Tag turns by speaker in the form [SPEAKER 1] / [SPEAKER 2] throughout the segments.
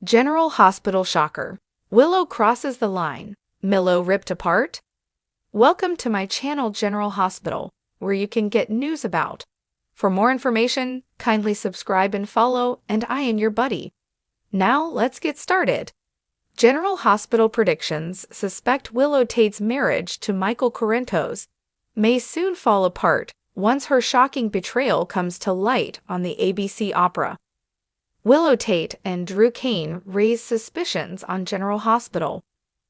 [SPEAKER 1] General Hospital shocker. Willow crosses the line. Millow ripped apart? Welcome to my channel General Hospital, where you can get news about. For more information, kindly subscribe and follow, and I am your buddy. Now let's get started. General Hospital predictions suspect Willow Tate's marriage to Michael Corinthos may soon fall apart once her shocking betrayal comes to light on the ABC opera. Willow Tate and Drew Cain raised suspicions on General Hospital.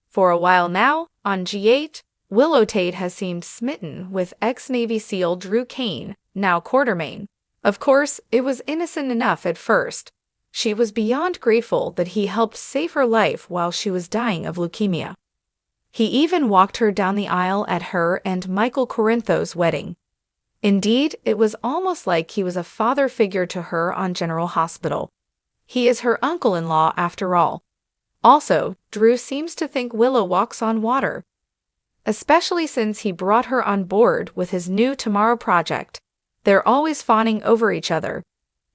[SPEAKER 1] For a while now, on G8, Willow Tate has seemed smitten with ex-Navy SEAL Drew Cain, now Quartermain. Of course, it was innocent enough at first. She was beyond grateful that he helped save her life while she was dying of leukemia. He even walked her down the aisle at her and Michael Corinthos' wedding. Indeed, it was almost like he was a father figure to her on General Hospital. He is her uncle-in-law after all. Also, Drew seems to think Willow walks on water, especially since he brought her on board with his new Tomorrow project. They're always fawning over each other.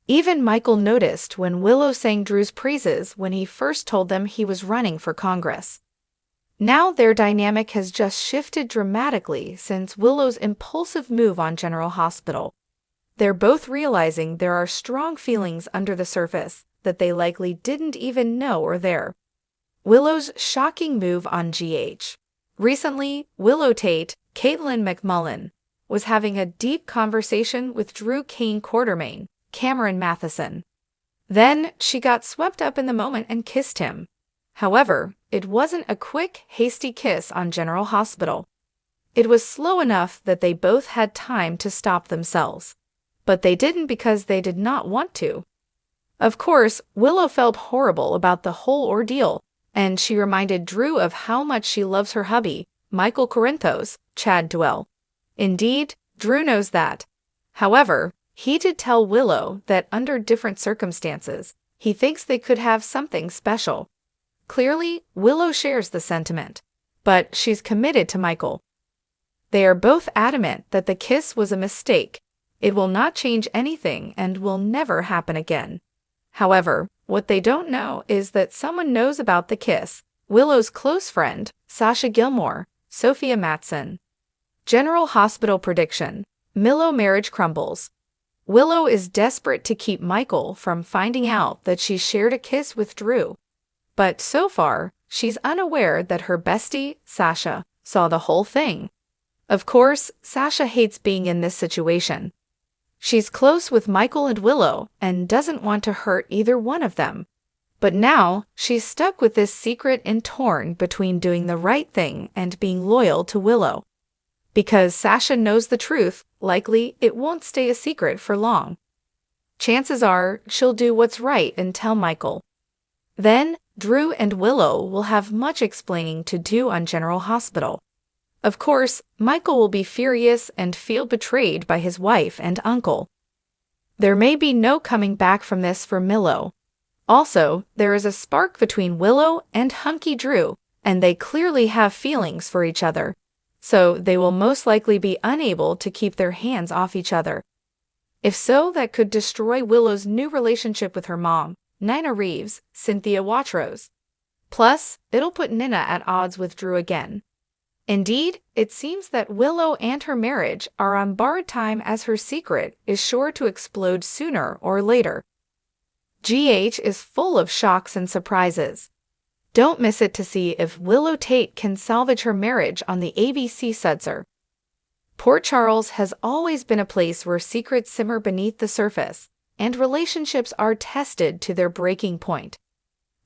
[SPEAKER 1] Even Michael noticed when Willow sang Drew's praises when he first told them he was running for Congress. Now their dynamic has just shifted dramatically since Willow's impulsive move on General Hospital. They're both realizing there are strong feelings under the surface that they likely didn't even know were there. Willow's shocking move on GH. Recently, Willow Tate, Caitlin McMullen, was having a deep conversation with Drew Cain Quartermain, Cameron Matheson. Then she got swept up in the moment and kissed him. However, it wasn't a quick, hasty kiss on General Hospital. It was slow enough that they both had time to stop themselves. But they didn't because they did not want to. Of course, Willow felt horrible about the whole ordeal, and she reminded Drew of how much she loves her hubby, Michael Corinthos, Chad Duell. Indeed, Drew knows that. However, he did tell Willow that under different circumstances, he thinks they could have something special. Clearly, Willow shares the sentiment, but she's committed to Michael. They are both adamant that the kiss was a mistake. It will not change anything and will never happen again. However, what they don't know is that someone knows about the kiss: Willow's close friend, Sasha Gilmore, Sophia Matson. General Hospital prediction: Millow marriage crumbles. Willow is desperate to keep Michael from finding out that she shared a kiss with Drew. But so far, she's unaware that her bestie, Sasha, saw the whole thing. Of course, Sasha hates being in this situation. She's close with Michael and Willow and doesn't want to hurt either one of them. But now, she's stuck with this secret and torn between doing the right thing and being loyal to Willow. Because Sasha knows the truth, likely it won't stay a secret for long. Chances are she'll do what's right and tell Michael. Then, Drew and Willow will have much explaining to do on General Hospital. Of course, Michael will be furious and feel betrayed by his wife and uncle. There may be no coming back from this for Millow. Also, there is a spark between Willow and hunky Drew, and they clearly have feelings for each other. So they will most likely be unable to keep their hands off each other. If so, that could destroy Willow's new relationship with her mom, Nina Reeves, Cynthia Watros. Plus, it'll put Nina at odds with Drew again. Indeed, it seems that Willow and her marriage are on borrowed time as her secret is sure to explode sooner or later. GH is full of shocks and surprises. Don't miss it to see if Willow Tate can salvage her marriage on the ABC Sudser. Port Charles has always been a place where secrets simmer beneath the surface, and relationships are tested to their breaking point.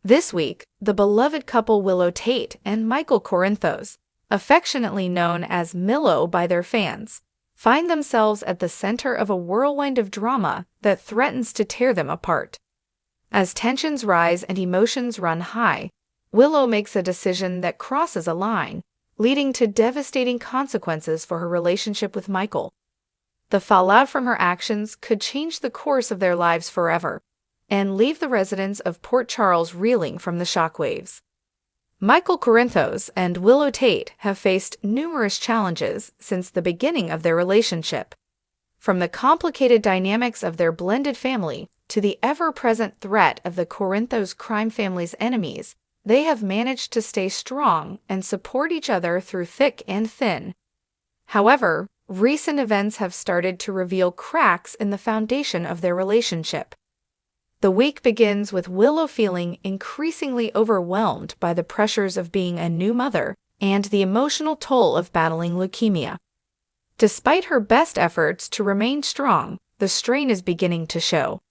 [SPEAKER 1] This week, the beloved couple Willow Tate and Michael Corinthos, affectionately known as Millow by their fans, find themselves at the center of a whirlwind of drama that threatens to tear them apart. As tensions rise and emotions run high, Willow makes a decision that crosses a line, leading to devastating consequences for her relationship with Michael. The fallout from her actions could change the course of their lives forever, and leave the residents of Port Charles reeling from the shockwaves. Michael Corinthos and Willow Tate have faced numerous challenges since the beginning of their relationship. From the complicated dynamics of their blended family to the ever-present threat of the Corinthos crime family's enemies, they have managed to stay strong and support each other through thick and thin. However, recent events have started to reveal cracks in the foundation of their relationship. The week begins with Willow feeling increasingly overwhelmed by the pressures of being a new mother and the emotional toll of battling leukemia. Despite her best efforts to remain strong, the strain is beginning to show.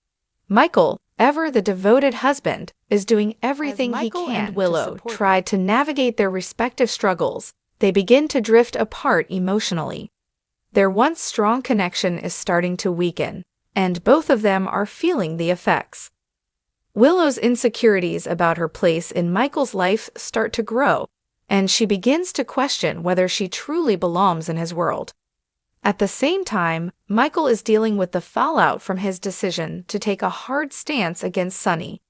[SPEAKER 1] Michael, ever the devoted husband, is doing everything he can. And Willow try to navigate their respective struggles. They begin to drift apart emotionally. Their once strong connection is starting to weaken, and both of them are feeling the effects. Willow's insecurities about her place in Michael's life start to grow, and she begins to question whether she truly belongs in his world. At the same time, Michael is dealing with the fallout from his decision to take a hard stance against Sunny.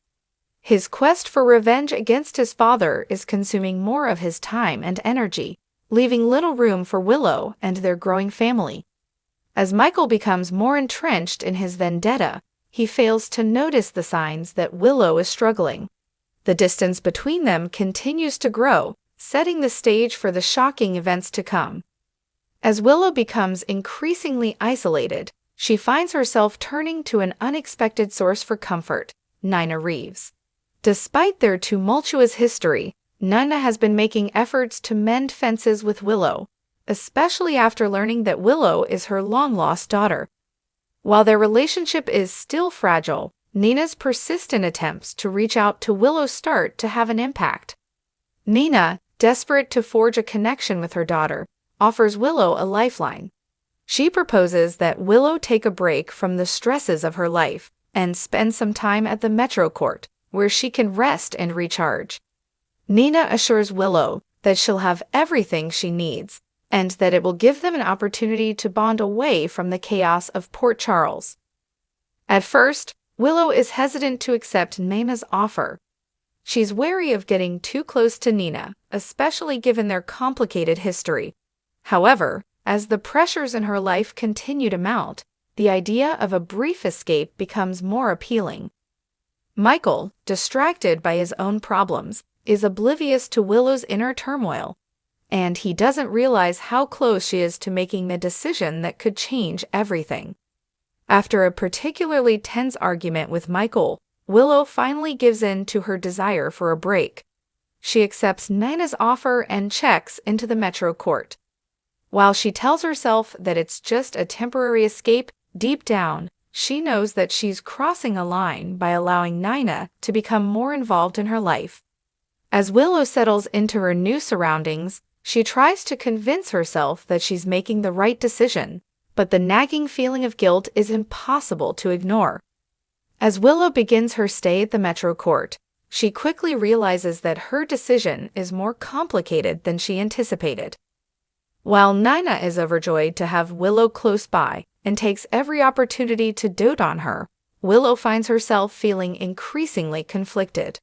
[SPEAKER 1] His quest for revenge against his father is consuming more of his time and energy, leaving little room for Willow and their growing family. As Michael becomes more entrenched in his vendetta, he fails to notice the signs that Willow is struggling. The distance between them continues to grow, setting the stage for the shocking events to come. As Willow becomes increasingly isolated, she finds herself turning to an unexpected source for comfort, Nina Reeves. Despite their tumultuous history, Nina has been making efforts to mend fences with Willow, especially after learning that Willow is her long-lost daughter. While their relationship is still fragile, Nina's persistent attempts to reach out to Willow start to have an impact. Nina, desperate to forge a connection with her daughter, offers Willow a lifeline. She proposes that Willow take a break from the stresses of her life and spend some time at the Metro Court, where she can rest and recharge. Nina assures Willow that she'll have everything she needs, and that it will give them an opportunity to bond away from the chaos of Port Charles. At first, Willow is hesitant to accept Nina's offer. She's wary of getting too close to Nina, especially given their complicated history. However, as the pressures in her life continue to mount, the idea of a brief escape becomes more appealing. Michael, distracted by his own problems, is oblivious to Willow's inner turmoil, and he doesn't realize how close she is to making the decision that could change everything. After a particularly tense argument with Michael, Willow finally gives in to her desire for a break. She accepts Nina's offer and checks into the Metro Court. While she tells herself that it's just a temporary escape, deep down, she knows that she's crossing a line by allowing Nina to become more involved in her life. As Willow settles into her new surroundings, she tries to convince herself that she's making the right decision, but the nagging feeling of guilt is impossible to ignore. As Willow begins her stay at the Metro Court, she quickly realizes that her decision is more complicated than she anticipated. While Nina is overjoyed to have Willow close by and takes every opportunity to dote on her, Willow finds herself feeling increasingly conflicted.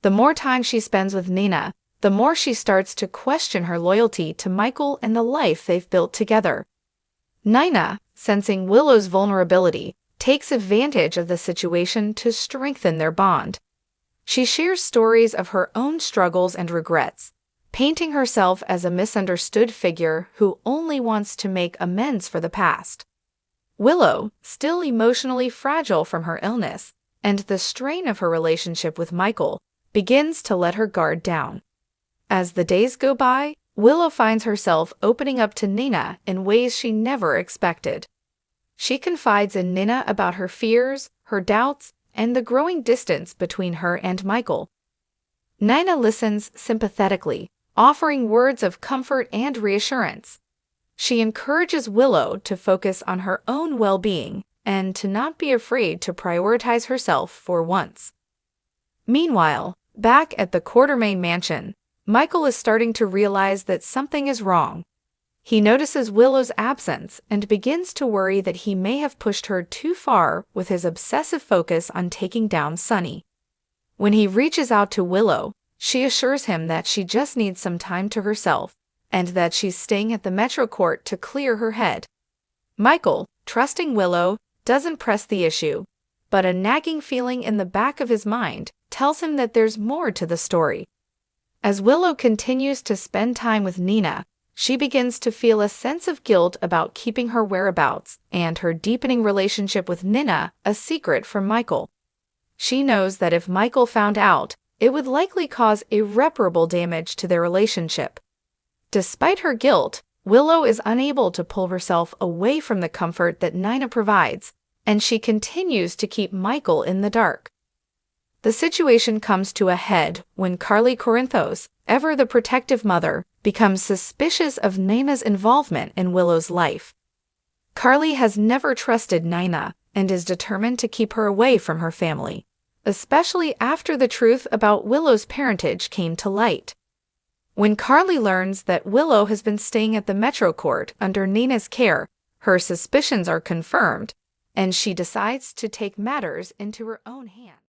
[SPEAKER 1] The more time she spends with Nina, the more she starts to question her loyalty to Michael and the life they've built together. Nina, sensing Willow's vulnerability, takes advantage of the situation to strengthen their bond. She shares stories of her own struggles and regrets, painting herself as a misunderstood figure who only wants to make amends for the past. Willow, still emotionally fragile from her illness and the strain of her relationship with Michael, begins to let her guard down. As the days go by, Willow finds herself opening up to Nina in ways she never expected. She confides in Nina about her fears, her doubts, and the growing distance between her and Michael. Nina listens sympathetically, offering words of comfort and reassurance. She encourages Willow to focus on her own well-being and to not be afraid to prioritize herself for once. Meanwhile, back at the Quartermain mansion, Michael is starting to realize that something is wrong. He notices Willow's absence and begins to worry that he may have pushed her too far with his obsessive focus on taking down Sunny. When he reaches out to Willow, she assures him that she just needs some time to herself and that she's staying at the Metro Court to clear her head. Michael, trusting Willow, doesn't press the issue. but a nagging feeling in the back of his mind tells him that there's more to the story. As Willow continues to spend time with Nina, she begins to feel a sense of guilt about keeping her whereabouts and her deepening relationship with Nina a secret from Michael. She knows that if Michael found out, it would likely cause irreparable damage to their relationship. Despite her guilt, Willow is unable to pull herself away from the comfort that Nina provides, and she continues to keep Michael in the dark. The situation comes to a head when Carly Corinthos, ever the protective mother, becomes suspicious of Nina's involvement in Willow's life. Carly has never trusted Nina and is determined to keep her away from her family, especially after the truth about Willow's parentage came to light. When Carly learns that Willow has been staying at the Metro Court under Nina's care, her suspicions are confirmed, and she decides to take matters into her own hands.